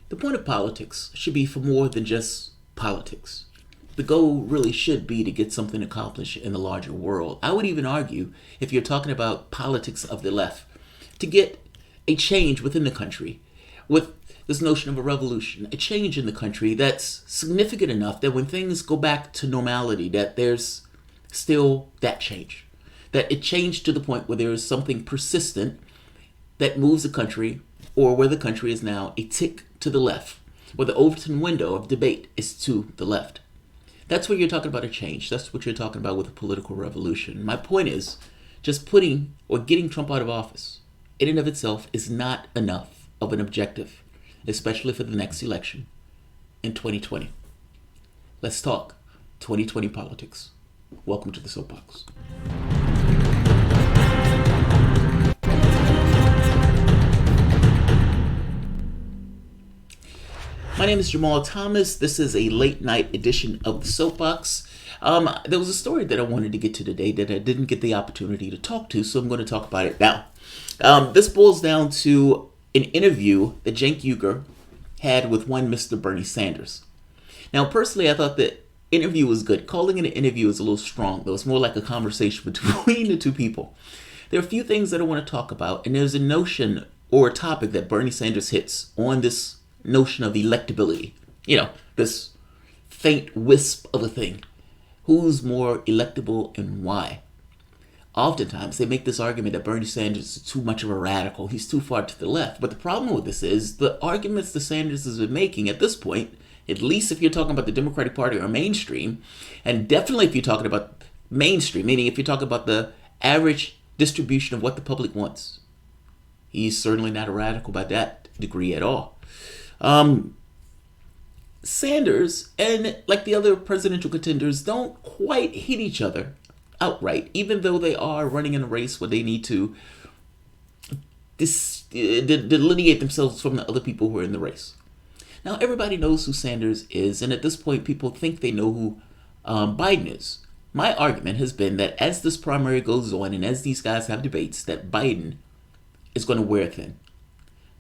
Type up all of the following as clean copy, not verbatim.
The point of politics should be for more than just politics. The goal really should be to get something accomplished in the larger world. I would even argue, if you're talking about politics of the left, to get a change within the country with this notion of a revolution, a change in the country that's significant enough that when things go back to normality, that there's still that change. That it changed to the point where there is something persistent that moves the country, or where the country is now a tick to the left, where the Overton window of debate is to the left. That's what you're talking about, a change. That's what you're talking about with a political revolution. My point is, just putting or getting Trump out of office in and of itself is not enough of an objective, especially for the next election in 2020. Let's talk 2020 politics. Welcome to the Soapbox. My name is Jamarl Thomas. This is a late night edition of the Soapbox. There was a story that I wanted to get to today that I didn't get the opportunity to talk to, so I'm going to talk about it now. This boils down to an interview that Cenk Uygur had with one Mr. Bernie Sanders. Now, personally, I thought the interview was good. Calling it an interview is a little strong, though. It's more like a conversation between the two people. There are a few things that I want to talk about, and there's a notion or a topic that Bernie Sanders hits on this notion of electability. You know, this faint wisp of a thing. Who's more electable and why? Oftentimes, they make this argument that Bernie Sanders is too much of a radical. He's too far to the left. But the problem with this is the arguments that Sanders has been making at this point, at least if you're talking about the Democratic Party or mainstream, and definitely if you're talking about mainstream, meaning if you're talking about the average distribution of what the public wants, he's certainly not a radical by that degree at all. Sanders and like the other presidential contenders don't quite hit each other outright, even though they are running in a race where they need to delineate themselves from the other people who are in the race. Now, everybody knows who Sanders is, and at this point, people think they know who Biden is. My argument has been that as this primary goes on and as these guys have debates, that Biden is going to wear thin.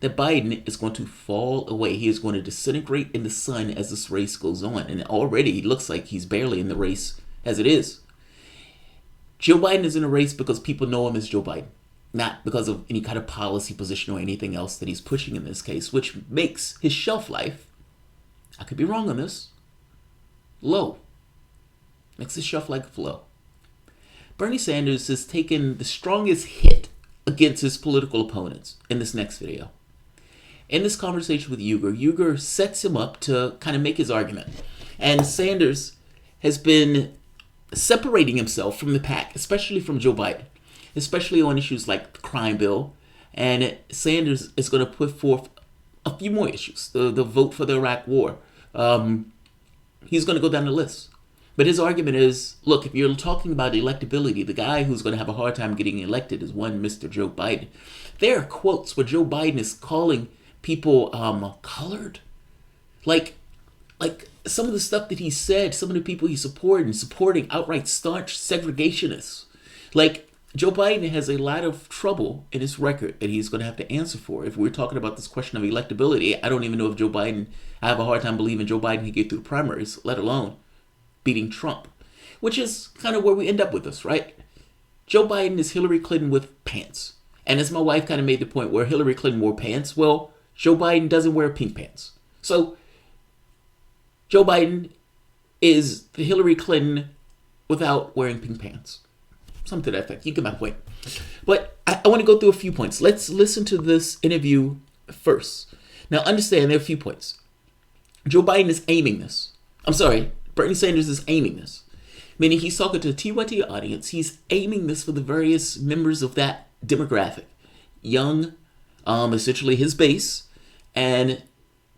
That Biden is going to fall away. He is going to disintegrate in the sun as this race goes on. And already he looks like he's barely in the race as it is. Joe Biden is in a race because people know him as Joe Biden, not because of any kind of policy position or anything else that he's pushing in this case, which makes his shelf life, I could be wrong on this, low. Makes his shelf life low. Bernie Sanders has taken the strongest hit against his political opponents in this next video. In this conversation with Uygur sets him up to kind of make his argument. And Sanders has been separating himself from the pack, especially from Joe Biden, especially on issues like the crime bill. And Sanders is going to put forth a few more issues. The vote for the Iraq war. He's going to go down the list. But his argument is, look, if you're talking about electability, the guy who's going to have a hard time getting elected is one Mr. Joe Biden. There are quotes where Joe Biden is calling people colored. Like some of the stuff that he said, some of the people he supported and supporting outright staunch segregationists. Like, Joe Biden has a lot of trouble in his record that he's going to have to answer for. If we're talking about this question of electability, I don't even know if Joe Biden, I have a hard time believing Joe Biden can get through the primaries, let alone beating Trump, which is kind of where we end up with this, right? Joe Biden is Hillary Clinton with pants. And as my wife kind of made the point, where Hillary Clinton wore pants, well, Joe Biden doesn't wear pink pants. So Joe Biden is the Hillary Clinton without wearing pink pants. Something to that effect. You get my point. But I want to go through a few points. Let's listen to this interview first. Now, understand there are a few points. Joe Biden is aiming this. Bernie Sanders is aiming this. Meaning he's talking to the TYT audience. He's aiming this for the various members of that demographic. Young, essentially his base, and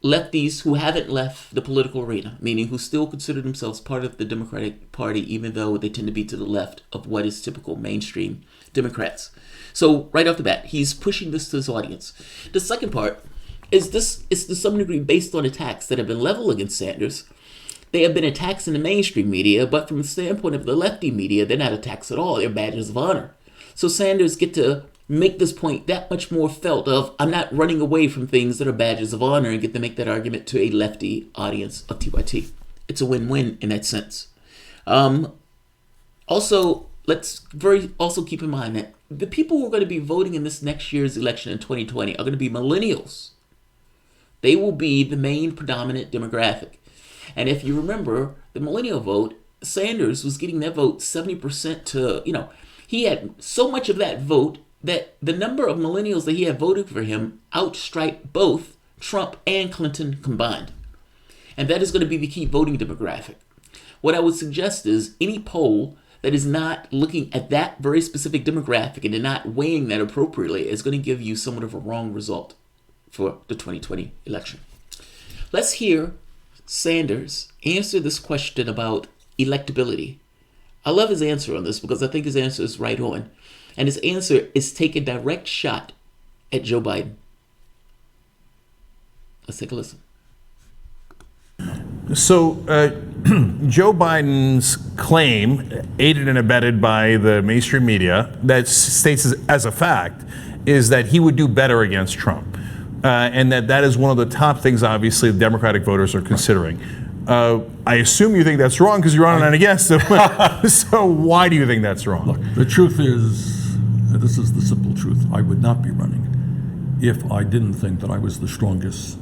lefties who haven't left the political arena, meaning who still consider themselves part of the Democratic Party, even though they tend to be to the left of what is typical mainstream Democrats. So right off the bat, he's pushing this to his audience. The second part is this is to some degree based on attacks that have been leveled against Sanders. They have been attacks in the mainstream media, but from the standpoint of the lefty media, they're not attacks at all. They're badges of honor. So Sanders get to make this point that much more felt of I'm not running away from things that are badges of honor and get to make that argument to a lefty audience of TYT. It's a win-win in that sense. Also, let's also keep in mind that the people who are going to be voting in this next year's election in 2020 are going to be millennials. They will be the main predominant demographic. And if you remember the millennial vote, Sanders was getting that vote 70% to, he had so much of that vote that the number of millennials that he had voted for him outstriped both Trump and Clinton combined. And that is going to be the key voting demographic. What I would suggest is any poll that is not looking at that very specific demographic and not weighing that appropriately is going to give you somewhat of a wrong result for the 2020 election. Let's hear Sanders answer this question about electability. I love his answer on this because I think his answer is right on. And his answer is take a direct shot at Joe Biden. Let's take a listen. So Joe Biden's claim, aided and abetted by the mainstream media, that states as a fact, is that he would do better against Trump. And that is one of the top things, obviously, the Democratic voters are considering. I assume you think that's wrong because you're running on against him. So why do you think that's wrong? Look, the truth is, this is the simple truth. I would not be running if I didn't think that I was the strongest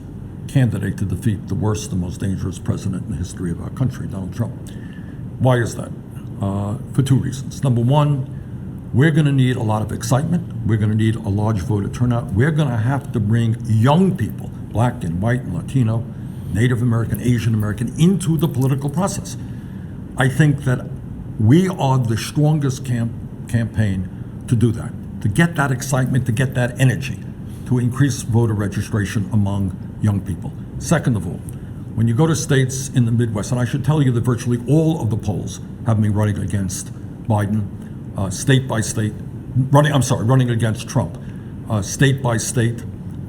candidate to defeat the worst and most dangerous president in the history of our country, Donald Trump. Why is that? For two reasons. Number one, we're going to need a lot of excitement. We're going to need a large voter turnout. We're going to have to bring young people, black and white and Latino, Native American, Asian American, into the political process. I think that we are the strongest campaign to do that, to get that excitement, to get that energy, to increase voter registration among young people. Second of all, when you go to states in the Midwest, and I should tell you that virtually all of the polls have me running against Biden, state by state, running against Trump, state by state,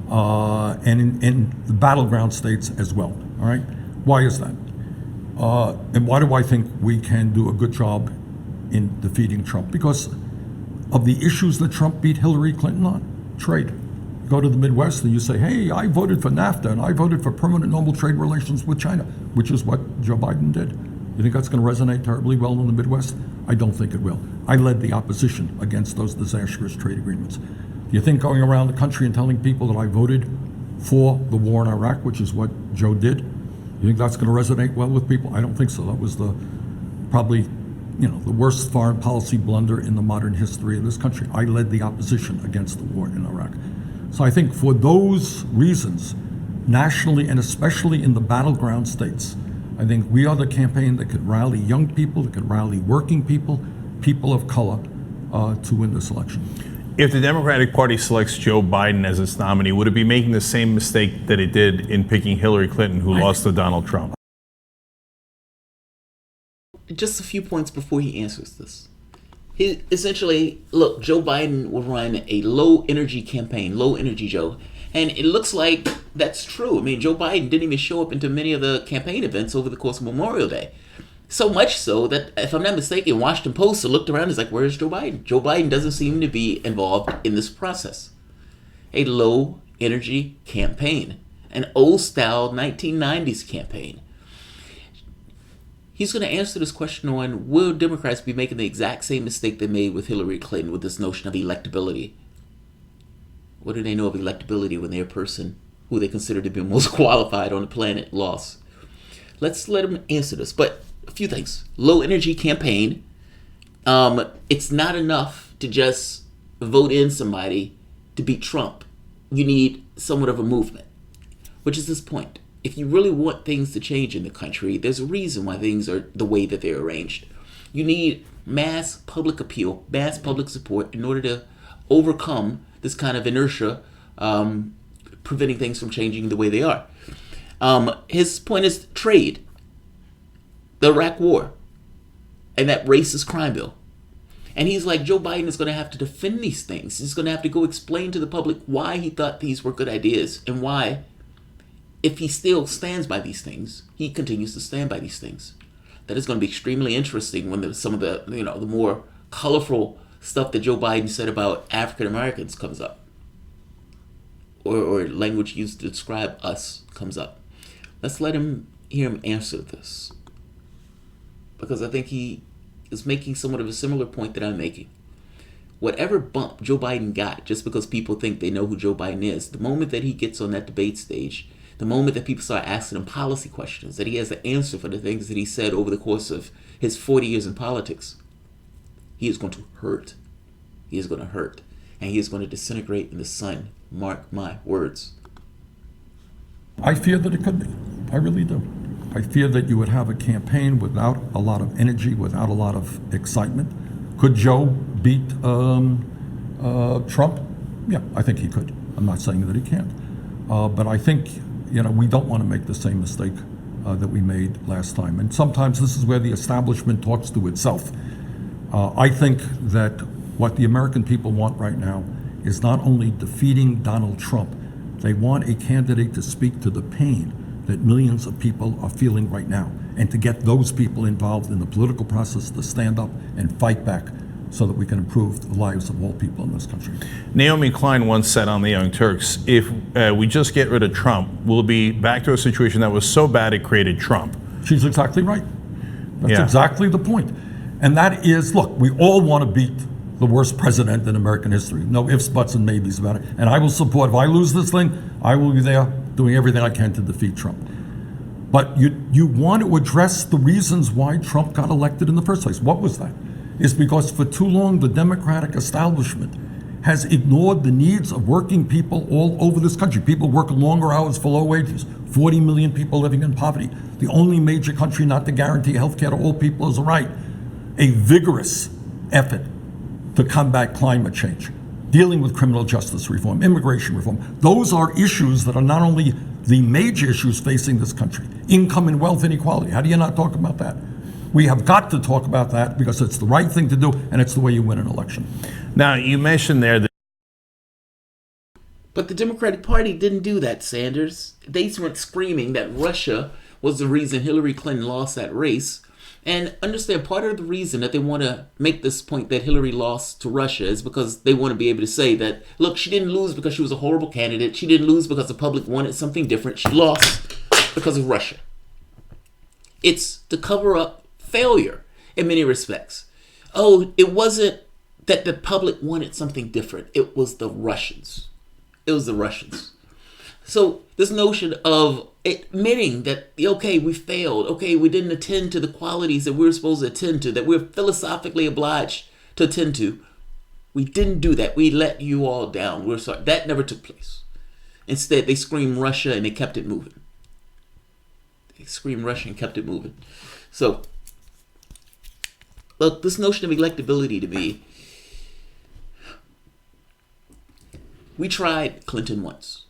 and in the battleground states as well. All right, why is that? And why do I think we can do a good job in defeating Trump? Because of the issues that Trump beat Hillary Clinton on. Trade. Go to the Midwest and you say, hey, I voted for NAFTA and I voted for permanent normal trade relations with China, which is what Joe Biden did. You think that's going to resonate terribly well in the Midwest? I don't think it will. I led the opposition against those disastrous trade agreements. Do you think going around the country and telling people that I voted for the war in Iraq, which is what Joe did, you think that's going to resonate well with people? I don't think so. That was probably the worst foreign policy blunder in the modern history of this country. I led the opposition against the war in Iraq. So I think for those reasons, nationally and especially in the battleground states, I think we are the campaign that could rally young people, that could rally working people, people of color, to win this election. If the Democratic Party selects Joe Biden as its nominee, would it be making the same mistake that it did in picking Hillary Clinton, who lost to Donald Trump? Just a few points before he answers this. He essentially, look, Joe Biden will run a low energy campaign, low energy Joe. And it looks like that's true. I mean, Joe Biden didn't even show up into many of the campaign events over the course of Memorial Day. So much so that, if I'm not mistaken, Washington Post looked around and is like, where's Joe Biden? Joe Biden doesn't seem to be involved in this process. A low energy campaign, an old style 1990s campaign. He's going to answer this question on, will Democrats be making the exact same mistake they made with Hillary Clinton with this notion of electability? What do they know of electability when their person who they consider to be most qualified on the planet lost? Let's let him answer this. But a few things. Low energy campaign. It's not enough to just vote in somebody to beat Trump. You need somewhat of a movement, which is this point. If you really want things to change in the country, there's a reason why things are the way that they're arranged. You need mass public appeal, mass public support in order to overcome this kind of inertia, preventing things from changing the way they are. His point is trade, the Iraq War, and that racist crime bill. And he's like, Joe Biden is going to have to defend these things. He's going to have to go explain to the public why he thought these were good ideas and why, if he still stands by these things, he continues to stand by these things. That is going to be extremely interesting when some of the the more colorful stuff that Joe Biden said about African Americans comes up, or language used to describe us comes up. Let's hear him answer this, because I think he is making somewhat of a similar point that I'm making. Whatever bump Joe Biden got just because people think they know who Joe Biden is, the moment that he gets on that debate stage, the moment that people start asking him policy questions, that he has the answer for the things that he said over the course of his 40 years in politics, he is going to hurt. He is going to hurt. And he is going to disintegrate in the sun. Mark my words. I fear that it could be. I really do. I fear that you would have a campaign without a lot of energy, without a lot of excitement. Could Joe beat Trump? Yeah, I think he could. I'm not saying that he can't. But I think, we don't want to make the same mistake that we made last time. And sometimes this is where the establishment talks to itself. I think that what the American people want right now is not only defeating Donald Trump, they want a candidate to speak to the pain that millions of people are feeling right now, and to get those people involved in the political process to stand up and fight back so that we can improve the lives of all people in this country. Naomi Klein once said on the Young Turks, if we just get rid of Trump, we'll be back to a situation that was so bad it created Trump. She's exactly right. That's Yeah. exactly the point. And that is, look, we all want to beat the worst president in American history. No ifs, buts, and maybes about it. And I will support, if I lose this thing, I will be there doing everything I can to defeat Trump. But you want to address the reasons why Trump got elected in the first place. What was that? It's because for too long the Democratic establishment has ignored the needs of working people all over this country. People work longer hours for low wages. 40 million people living in poverty. The only major country not to guarantee health care to all people is a right. A vigorous effort to combat climate change, dealing with criminal justice reform, immigration reform. Those are issues that are not only the major issues facing this country. Income and wealth inequality. How do you not talk about that? We have got to talk about that because it's the right thing to do, and it's the way you win an election. Now, you mentioned there that. But the Democratic Party didn't do that, Sanders. They went screaming that Russia was the reason Hillary Clinton lost that race. And understand, part of the reason that they want to make this point that Hillary lost to Russia is because they want to be able to say that, look, she didn't lose because she was a horrible candidate. She didn't lose because the public wanted something different. She lost because of Russia. It's to cover up failure in many respects. Oh, it wasn't that the public wanted something different. It was the Russians. It was the Russians. So this notion of admitting that, okay, we failed. Okay, we didn't attend to the qualities that we were supposed to attend to, that we're philosophically obliged to attend to. We didn't do that. We let you all down. We're sorry. That never took place. Instead, they screamed Russia and they kept it moving. They screamed Russia and kept it moving. So, look, this notion of electability to me, we tried Clinton once.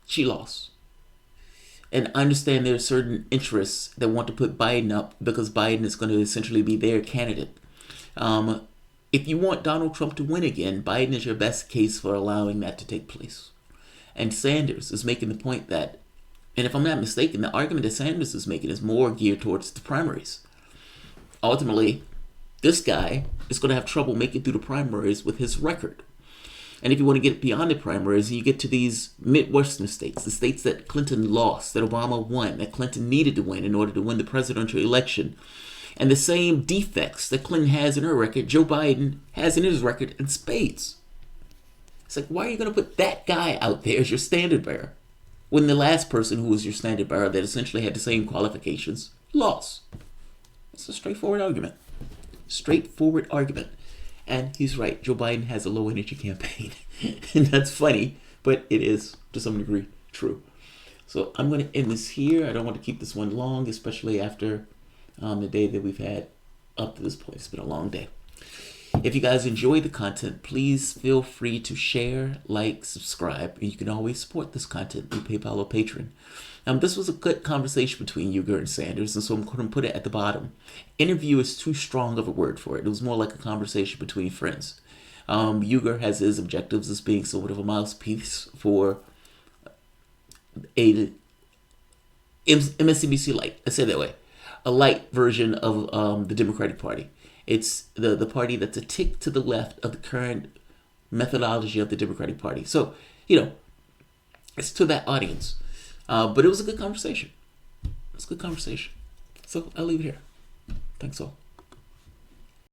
She lost. And I understand there are certain interests that want to put Biden up because Biden is going to essentially be their candidate. If you want Donald Trump to win again, Biden is your best case for allowing that to take place. And Sanders is making the point that, and if I'm not mistaken, the argument that Sanders is making is more geared towards the primaries. Ultimately, this guy is going to have trouble making through the primaries with his record. And if you want to get beyond the primaries, you get to these Midwestern states, the states that Clinton lost, that Obama won, that Clinton needed to win in order to win the presidential election. And the same defects that Clinton has in her record, Joe Biden has in his record in spades. It's like, why are you going to put that guy out there as your standard bearer when the last person who was your standard bearer that essentially had the same qualifications lost? It's a straightforward argument. Straightforward argument. And he's right. Joe Biden has a low energy campaign. And that's funny, but it is, to some degree, true. So I'm going to end this here. I don't want to keep this one long, especially after the day that we've had up to this point. It's been a long day. If you guys enjoy the content, please feel free to share, like, subscribe. And you can always support this content through PayPal or Patreon. This was a good conversation between Uyghur and Sanders, and so I'm going to put it at the bottom. Interview is too strong of a word for it. It was more like a conversation between friends. Uyghur has his objectives as being somewhat of a mouthpiece for a MSNBC light. I say it that way. A light version of the Democratic Party. It's the party that's a tick to the left of the current methodology of the Democratic Party. So, it's to that audience. But it was a good conversation. It's a good conversation. So I'll leave it here. Thanks all.